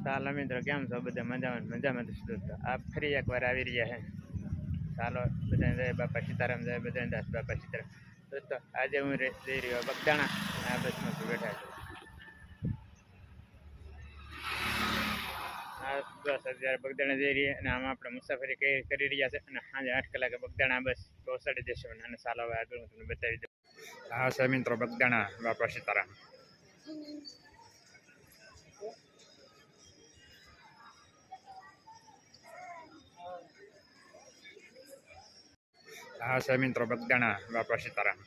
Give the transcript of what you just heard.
ચાલો મિત્રો, કેમ છો બધા? મજામાં દોસ્તો. આપ ફરી એકવાર આવી રહ્યા છે. ચાલો બધાને જય બાપા સીતારામ, જય બધાને દાસ બાપા સીતારામ. દોસ્તો આજે હું જઈ રહ્યો બગદાણા. આ બસમાં બેઠા છું. આ બસ અત્યારે બગદાણા જઈ રહી અને આમાં આપણે મુસાફરી કરી રહ્યા છે અને સાંજે 8 કલાકે બગદાણા બસ પહોંચાડી દેશે. અને ચાલો હવે આગળ હું તમને બતાવી દઉં. હા છે મિત્રો, બગદાણા બાપા સીતારામ. હા છે મિત્રો, બગદાણા બાપા સીતારામ.